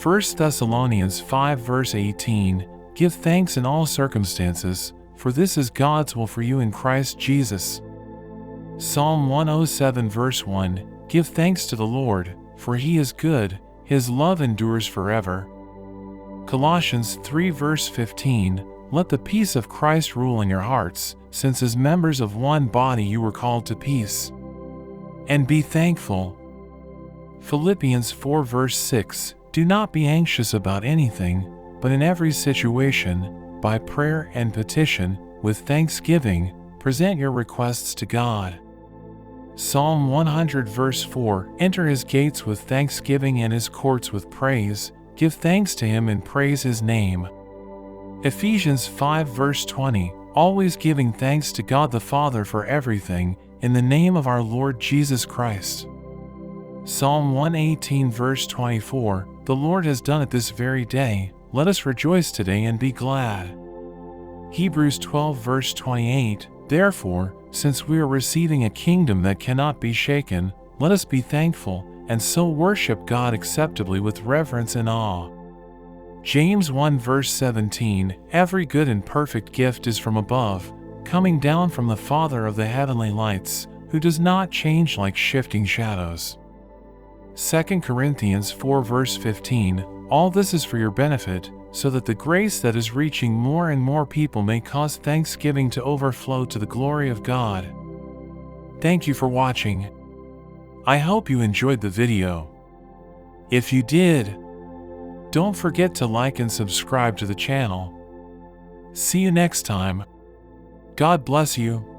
1 Thessalonians 5 verse 18, give thanks in all circumstances, for this is God's will for you in Christ Jesus. Psalm 107 verse 1, give thanks to the Lord, for he is good, his love endures forever. Colossians 3 verse 15, let the peace of Christ rule in your hearts, since as members of one body you were called to peace. And be thankful. Philippians 4 verse 6, do not be anxious about anything, but in every situation, by prayer and petition, with thanksgiving, present your requests to God. Psalm 100 verse 4, enter his gates with thanksgiving and his courts with praise, give thanks to him and praise his name. Ephesians 5 verse 20, always giving thanks to God the Father for everything, in the name of our Lord Jesus Christ. Psalm 118 verse 24, the Lord has done it this very day, let us rejoice today and be glad. Hebrews 12 verse 28, therefore, since we are receiving a kingdom that cannot be shaken, let us be thankful, and so worship God acceptably with reverence and awe. James 1 verse 17, every good and perfect gift is from above, coming down from the Father of the heavenly lights, who does not change like shifting shadows. 2 Corinthians 4 verse 15, all this is for your benefit, so that the grace that is reaching more and more people may cause thanksgiving to overflow to the glory of God. Thank you for watching. I hope you enjoyed the video. If you did, don't forget to like and subscribe to the channel. See you next time. God bless you.